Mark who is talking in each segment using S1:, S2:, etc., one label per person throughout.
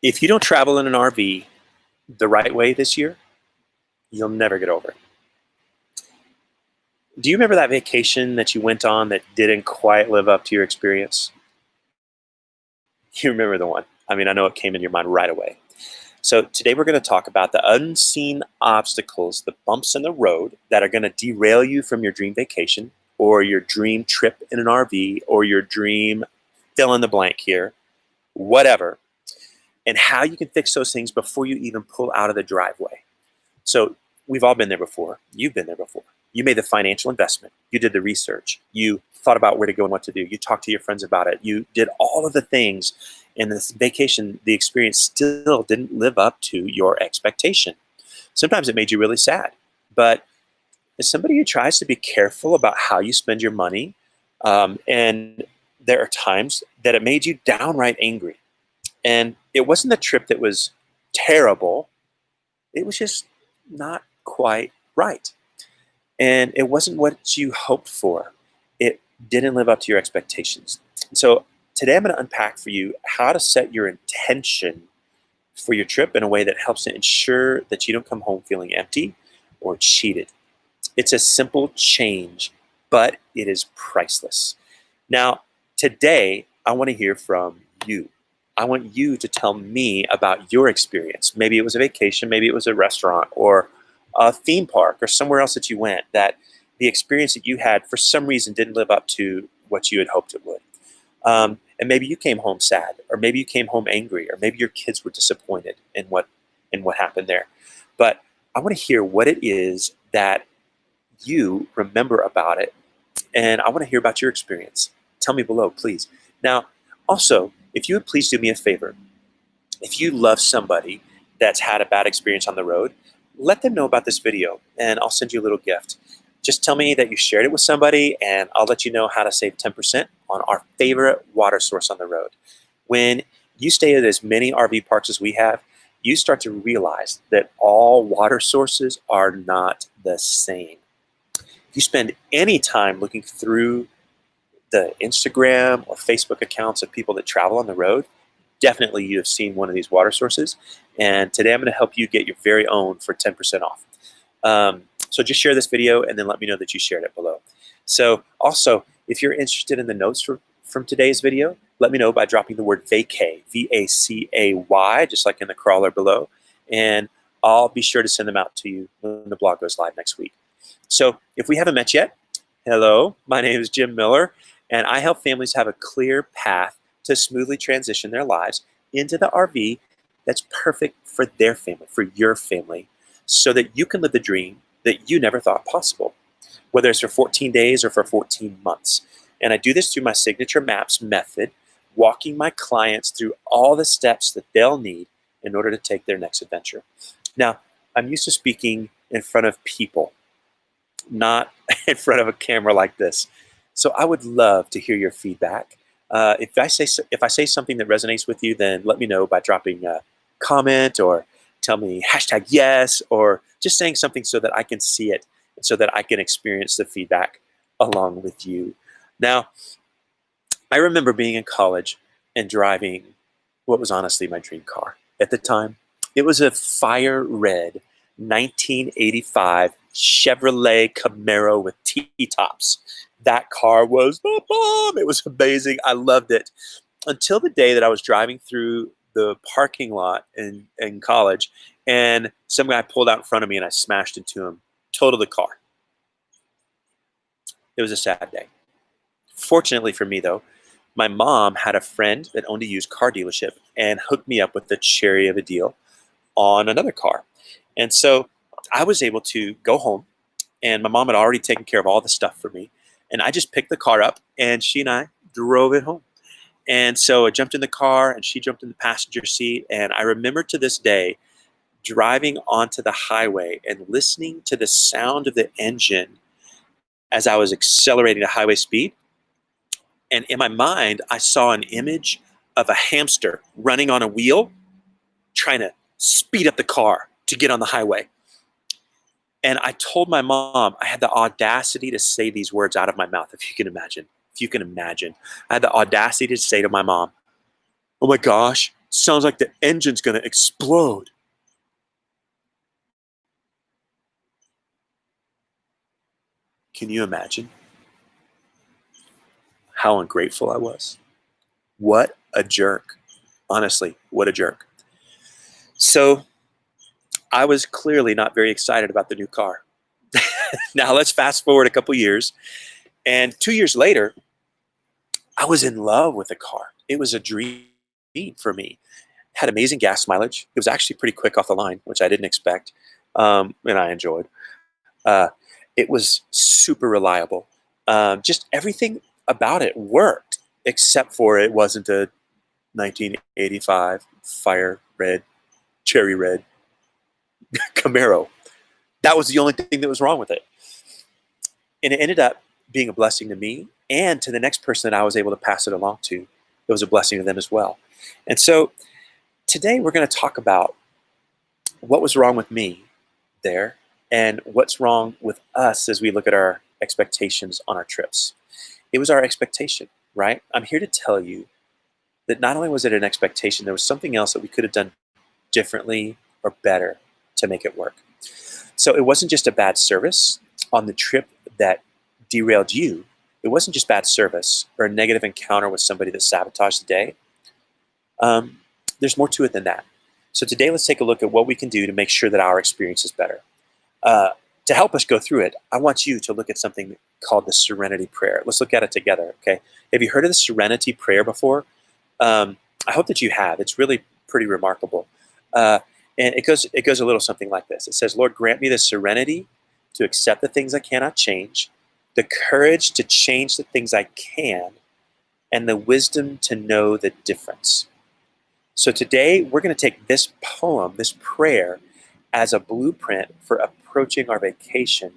S1: If you don't travel in an RV the right way this year, you'll never get over it. Do you remember that vacation that you went on that didn't quite live up to your experience? You remember the one. I mean, I know it came into your mind right away. So today we're going to talk about the unseen obstacles, the bumps in the road that are going to derail you from your dream vacation or your dream trip in an RV or your dream fill in the blank here, whatever, and how you can fix those things before you even pull out of the driveway. So we've all been there before. You've been there before. You made the financial investment. You did the research. You thought about where to go and what to do. You talked to your friends about it. You did all of the things. And this vacation, the experience still didn't live up to your expectation. Sometimes it made you really sad. But as somebody who tries to be careful about how you spend your money, and there are times that it made you downright angry. And it wasn't the trip that was terrible. It was just not quite right. And it wasn't what you hoped for. It didn't live up to your expectations. So today I'm going to unpack for you how to set your intention for your trip in a way that helps to ensure that you don't come home feeling empty or cheated. It's a simple change, but it is priceless. Now, today I want to hear from you. I want you to tell me about your experience. Maybe it was a vacation, maybe it was a restaurant or a theme park or somewhere else that you went, that the experience that you had for some reason didn't live up to what you had hoped it would. And maybe you came home sad, or maybe you came home angry, or maybe your kids were disappointed in what happened there. But I want to hear what it is that you remember about it, and I want to hear about your experience. Tell me below, please. Now, also, if you would please do me a favor, if you love somebody that's had a bad experience on the road, let them know about this video and I'll send you a little gift. Just tell me that you shared it with somebody and I'll let you know how to save 10% on our favorite water source on the road. When you stay at as many RV parks as we have, you start to realize that all water sources are not the same. If you spend any time looking through the Instagram or Facebook accounts of people that travel on the road, definitely you have seen one of these water sources. And today I'm going to help you get your very own for 10% off. So just share this video and then let me know that you shared it below. So also, if you're interested in the notes from today's video, let me know by dropping the word vacay, V-A-C-A-Y, just like in the crawler below. And I'll be sure to send them out to you when the blog goes live next week. So if we haven't met yet, hello, my name is Jim Miller, and I help families have a clear path to smoothly transition their lives into the RV that's perfect for their family, for your family, so that you can live the dream that you never thought possible, whether it's for 14 days or for 14 months. And I do this through my signature maps method, walking my clients through all the steps that they'll need in order to take their next adventure. Now, I'm used to speaking in front of people, not in front of a camera like this. So I would love to hear your feedback. If I say something that resonates with you, then let me know by dropping a comment or tell me #yes, or just saying something so that I can see it and so that I can experience the feedback along with you. Now, I remember being in college and driving what was honestly my dream car at the time. It was a fire red 1985 Chevrolet Camaro with T-tops. That car was the bomb. It was amazing. I loved it. Until the day that I was driving through the parking lot in college and some guy pulled out in front of me and I smashed into him, totaled the car. It was a sad day. Fortunately for me though, my mom had a friend that owned a used car dealership and hooked me up with the cherry of a deal on another car. And so I was able to go home, and my mom had already taken care of all the stuff for me. And I just picked the car up and she and I drove it home. And so I jumped in the car and she jumped in the passenger seat. And I remember to this day driving onto the highway and listening to the sound of the engine as I was accelerating to highway speed. And in my mind, I saw an image of a hamster running on a wheel, trying to speed up the car to get on the highway. And I told my mom, I had the audacity to say these words out of my mouth, if you can imagine. I had the audacity to say to my mom, "Oh my gosh, Sounds like the engine's going to explode. Can you imagine how ungrateful I was? What a jerk. Honestly, what a jerk. So I was clearly not very excited about the new car. Now let's fast forward a couple years. And 2 years later, I was in love with the car. It was a dream for me. Had amazing gas mileage. It was actually pretty quick off the line, which I didn't expect, and I enjoyed. Uh, it was super reliable. Just everything about it worked, except for it wasn't a 1985 fire red, cherry red Camaro. That was the only thing that was wrong with it. And it ended up being a blessing to me and to the next person that I was able to pass it along to. It was a blessing to them as well. And so today we're going to talk about what was wrong with me there and what's wrong with us as we look at our expectations on our trips. It was our expectation, right? I'm here to tell you that not only was it an expectation, there was something else that we could have done differently or better to make it work. So it wasn't just a bad service on the trip that derailed you. It wasn't just bad service or a negative encounter with somebody that sabotaged the day. There's more to it than that. So today, let's take a look at what we can do to make sure that our experience is better. To help us go through it, I want you to look at something called the Serenity Prayer. Let's look at it together, okay? Have you heard of the Serenity Prayer before? I hope that you have. It's really pretty remarkable. And it goes a little something like this. It says, Lord, grant me the serenity to accept the things I cannot change, the courage to change the things I can, and the wisdom to know the difference. So today, we're going to take this poem, this prayer, as a blueprint for approaching our vacation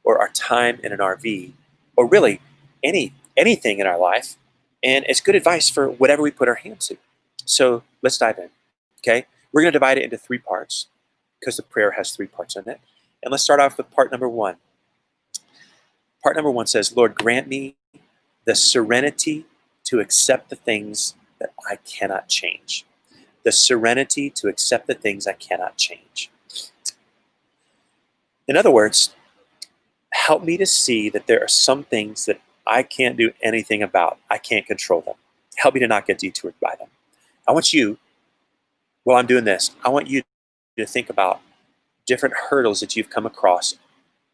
S1: or our time in an RV, or really anything in our life. And it's good advice for whatever we put our hand to. So let's dive in, okay? We're going to divide it into 3 parts because the prayer has 3 parts in it. And let's start off with part number 1. Part number 1 says, Lord, grant me the serenity to accept the things that I cannot change. The serenity to accept the things I cannot change. In other words, help me to see that there are some things that I can't do anything about. I can't control them. Help me to not get detoured by them. I want you, while I'm doing this, I want you to think about different hurdles that you've come across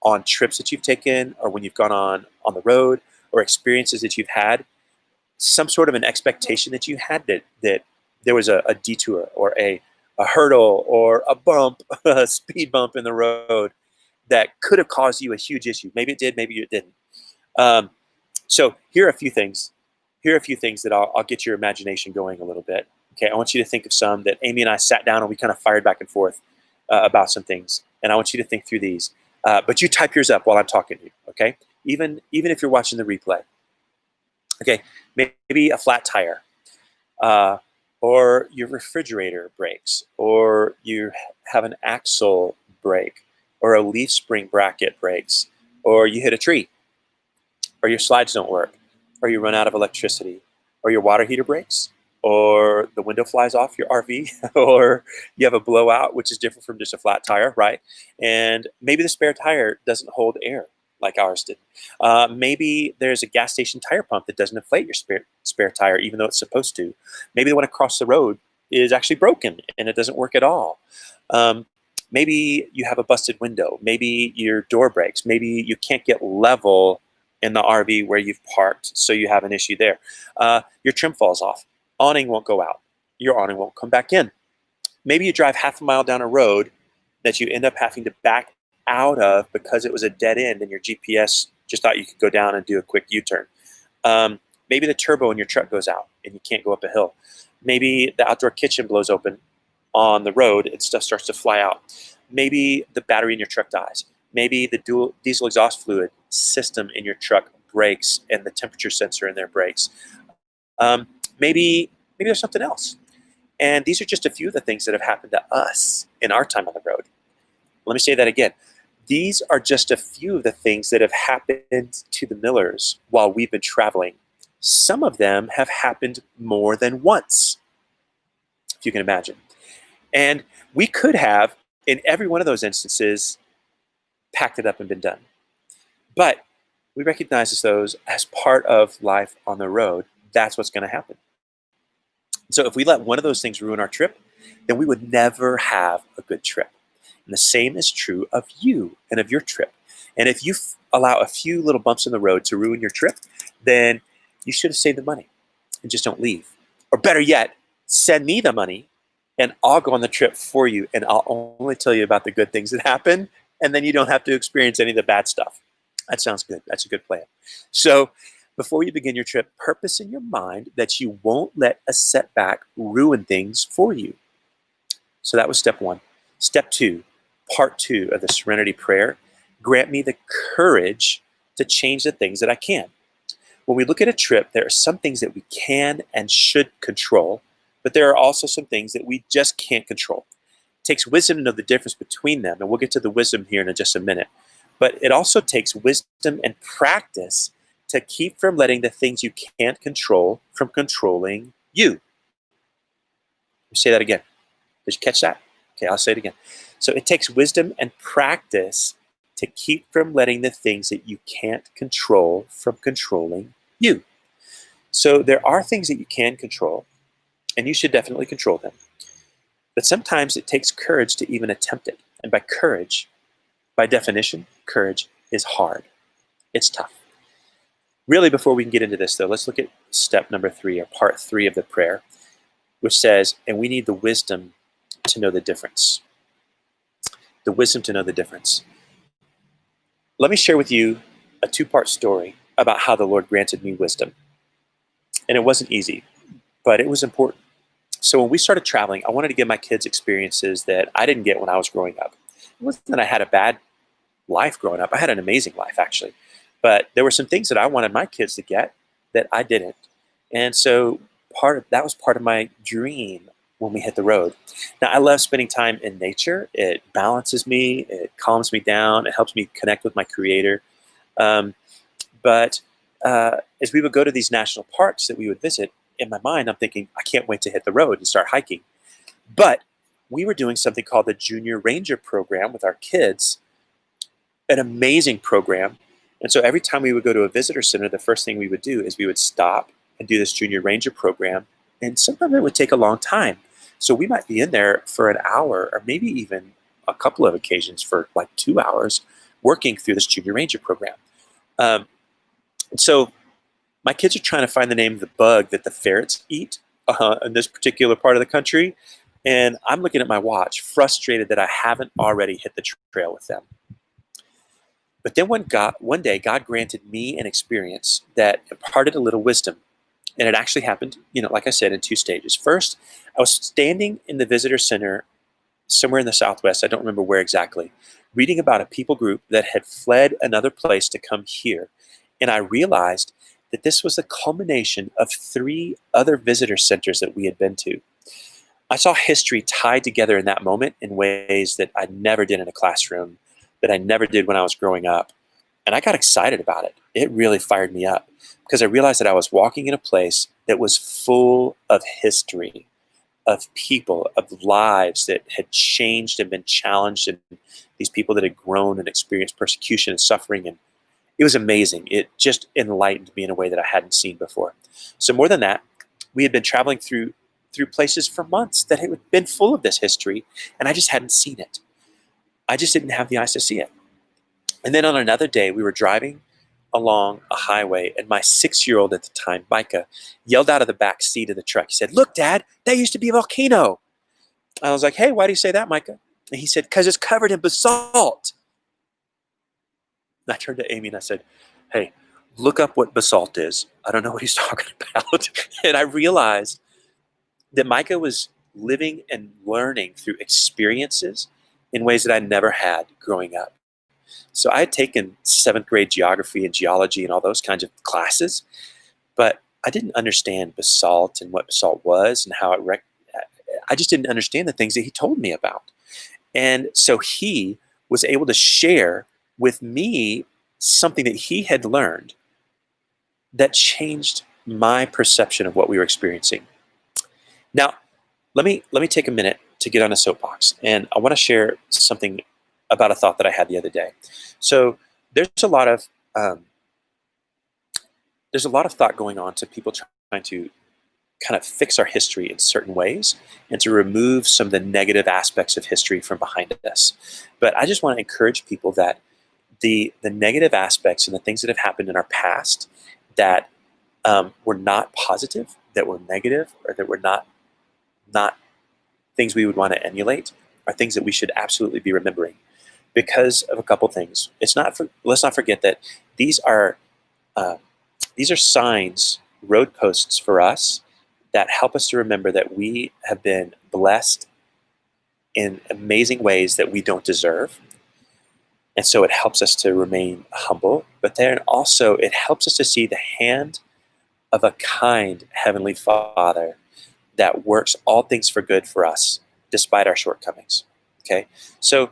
S1: on trips that you've taken or when you've gone on the road or experiences that you've had, some sort of an expectation that you had that there was a detour or a hurdle or a bump, a speed bump in the road that could have caused you a huge issue. Maybe it did, maybe it didn't. So here are a few things. Here are a few things that I'll get your imagination going a little bit. Okay, I want you to think of some that Amy and I sat down and we kind of fired back and forth about some things. And I want you to think through these. But you type yours up while I'm talking to you, okay? Even if you're watching the replay. Okay, maybe a flat tire. Or your refrigerator breaks. Or you have an axle break. Or a leaf spring bracket breaks. Or you hit a tree. Or your slides don't work. Or you run out of electricity. Or your water heater breaks. Or the window flies off your RV, or you have a blowout, which is different from just a flat tire, right? And maybe the spare tire doesn't hold air like ours did. Maybe there's a gas station tire pump that doesn't inflate your spare tire, even though it's supposed to. Maybe the one across the road is actually broken and it doesn't work at all. Maybe you have a busted window. Maybe your door breaks. Maybe you can't get level in the RV where you've parked, so you have an issue there. Your trim falls off. Awning won't go out. Your awning won't come back in. Maybe you drive half a mile down a road that you end up having to back out of because it was a dead end and your GPS just thought you could go down and do a quick U-turn. Maybe the turbo in your truck goes out and you can't go up a hill. Maybe the outdoor kitchen blows open on the road and stuff starts to fly out. Maybe the battery in your truck dies. Maybe the dual diesel exhaust fluid system in your truck breaks and the temperature sensor in there breaks. Maybe there's something else. And these are just a few of the things that have happened to us in our time on the road. Let me say that again. These are just a few of the things that have happened to the Millers while we've been traveling. Some of them have happened more than once. you can imagine. And we could have, in every one of those instances, packed it up and been done. But we recognize those as part of life on the road. That's what's going to happen. So if we let one of those things ruin our trip, then we would never have a good trip. And the same is true of you and of your trip. And if you allow a few little bumps in the road to ruin your trip, then you should have saved the money and just don't leave. Or better yet, send me the money and I'll go on the trip for you and I'll only tell you about the good things that happen, and then you don't have to experience any of the bad stuff. That sounds good. That's a good plan. So before you begin your trip, purpose in your mind that you won't let a setback ruin things for you. So that was step one. Step two, part two of the Serenity Prayer: grant me the courage to change the things that I can. When we look at a trip, there are some things that we can and should control, but there are also some things that we just can't control. It takes wisdom to know the difference between them, and we'll get to the wisdom here in just a minute. But it also takes wisdom and practice to keep from letting the things you can't control from controlling you. Let me say that again. Did you catch that? Okay, I'll say it again. So it takes wisdom and practice to keep from letting the things that you can't control from controlling you. So there are things that you can control, and you should definitely control them. But sometimes it takes courage to even attempt it. And by courage, by definition, courage is hard. It's tough. Really, before we can get into this, though, let's look at step number 3, or part 3 of the prayer, which says, and we need the wisdom to know the difference. The wisdom to know the difference. Let me share with you a 2-part story about how the Lord granted me wisdom. And it wasn't easy, but it was important. So when we started traveling, I wanted to give my kids experiences that I didn't get when I was growing up. It wasn't that I had a bad life growing up. I had an amazing life, actually. But there were some things that I wanted my kids to get that I didn't. And so that was part of my dream when we hit the road. Now, I love spending time in nature. It balances me. It calms me down. It helps me connect with my Creator. But as we would go to these national parks that we would visit, in my mind, I'm thinking, I can't wait to hit the road and start hiking. But we were doing something called the Junior Ranger program with our kids, an amazing program. And so every time we would go to a visitor center, the first thing we would do is we would stop and do this Junior Ranger program. And sometimes it would take a long time. So we might be in there for an hour, or maybe even a couple of occasions for like 2 hours working through this Junior Ranger program. So my kids are trying to find the name of the bug that the ferrets eat in this particular part of the country. And I'm looking at my watch, frustrated that I haven't already hit the trail with them. But then one day, God granted me an experience that imparted a little wisdom. And it actually happened, like I said, in 2 stages. First, I was standing in the visitor center somewhere in the Southwest, I don't remember where exactly, reading about a people group that had fled another place to come here. And I realized that this was the culmination of 3 other visitor centers that we had been to. I saw history tied together in that moment in ways that I never did in a classroom, that I never did when I was growing up. And I got excited about it. It really fired me up because I realized that I was walking in a place that was full of history, of people, of lives that had changed and been challenged, and these people that had grown and experienced persecution and suffering. And it was amazing. It just enlightened me in a way that I hadn't seen before. So more than that, we had been traveling through places for months that had been full of this history, and I just hadn't seen it. I just didn't have the eyes to see it. And then on another day, we were driving along a highway, and my 6-year-old at the time, Micah, yelled out of the back seat of the truck. He said, "Look, Dad, that used to be a volcano." I was like, "Hey, why do you say that, Micah?" And he said, "Because it's covered in basalt." And I turned to Amy and I said, "Hey, look up what basalt is." I don't know what he's talking about. And I realized that Micah was living and learning through experiences in ways that I never had growing up. So I had taken 7th grade geography and geology and all those kinds of classes, but I didn't understand basalt and what basalt was and how I just didn't understand the things that he told me about. And so he was able to share with me something that he had learned that changed my perception of what we were experiencing. Now, let me take a minute to get on a soapbox, and I want to share something about a thought that I had the other day. So there's a lot of um, there's a lot of thought going on to people trying to kind of fix our history in certain ways and to remove some of the negative aspects of history from behind us. But I just want to encourage people that the negative aspects and the things that have happened in our past that were not positive, that were negative, or that were not things we would want to emulate, are things that we should absolutely be remembering because of a couple things. Let's not forget that these are uh, these are signs, road posts for us that help us to remember that we have been blessed in amazing ways that we don't deserve. And so it helps us to remain humble, but then also it helps us to see the hand of a kind Heavenly Father that works all things for good for us despite our shortcomings. Okay? So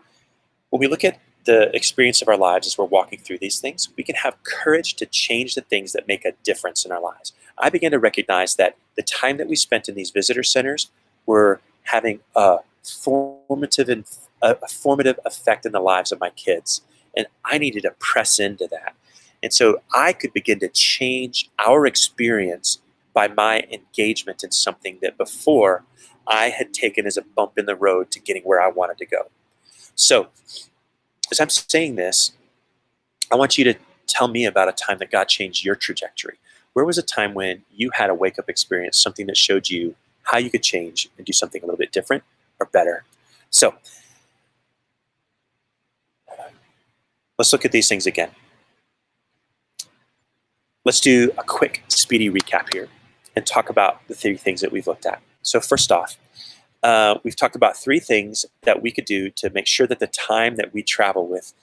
S1: when we look at the experience of our lives as we're walking through these things, we can have courage to change the things that make a difference in our lives. I began to recognize that the time that we spent in these visitor centers were having a formative effect in the lives of my kids. And I needed to press into that. And so I could begin to change our experience by my engagement in something that before I had taken as a bump in the road to getting where I wanted to go. So as I'm saying this, I want you to tell me about a time that God changed your trajectory. Where was a time when you had a wake-up experience, something that showed you how you could change and do something a little bit different or better? So let's look at these things again. Let's do a quick, speedy recap here and talk about the 3 things that we've looked at. So first off, we've talked about 3 things that we could do to make sure that the time that we travel with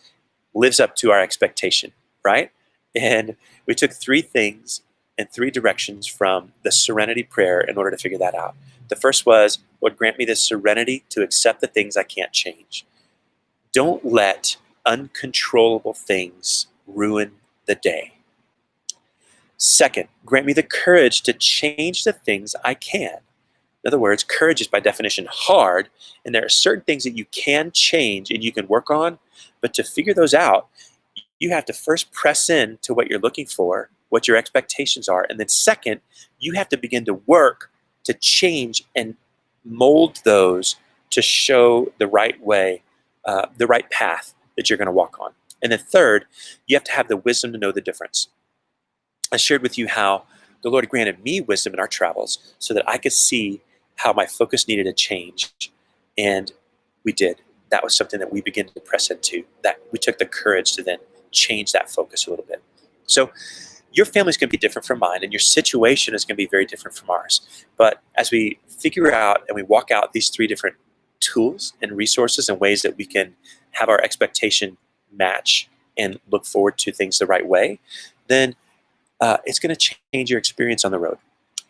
S1: lives up to our expectation, right? And we took 3 things and 3 directions from the serenity prayer in order to figure that out. The first was, Lord, grant me the serenity to accept the things I can't change. Don't let uncontrollable things ruin the day. Second, grant me the courage to change the things I can. In other words, courage is by definition hard, and there are certain things that you can change and you can work on, but to figure those out, you have to first press in to what you're looking for, what your expectations are, and then second, you have to begin to work to change and mold those to show the right way, the right path that you're going to walk on. And then third, you have to have the wisdom to know the difference. I shared with you how the Lord granted me wisdom in our travels so that I could see how my focus needed to change. And we did. That was something that we began to press into, that we took the courage to then change that focus a little bit. So your family's going to be different from mine, and your situation is going to be very different from ours. But as we figure out and we walk out these 3 different tools and resources and ways that we can have our expectation match and look forward to things the right way, then it's going to change your experience on the road.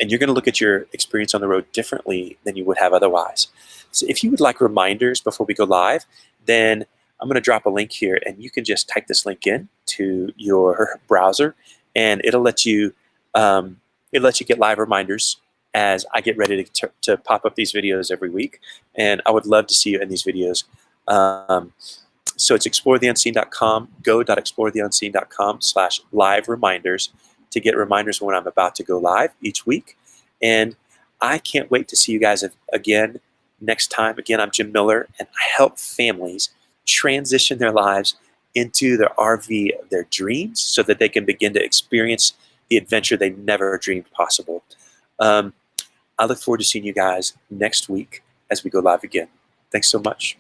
S1: And you're going to look at your experience on the road differently than you would have otherwise. So if you would like reminders before we go live, then I'm going to drop a link here, and you can just type this link in to your browser, and it'll let you get live reminders as I get ready to pop up these videos every week. And I would love to see you in these videos. So it's exploretheunseen.com, go.exploretheunseen.com/live reminders to get reminders when I'm about to go live each week. And I can't wait to see you guys again next time. Again, I'm Jim Miller, and I help families transition their lives into the RV of their dreams so that they can begin to experience the adventure they never dreamed possible. I look forward to seeing you guys next week as we go live again. Thanks so much.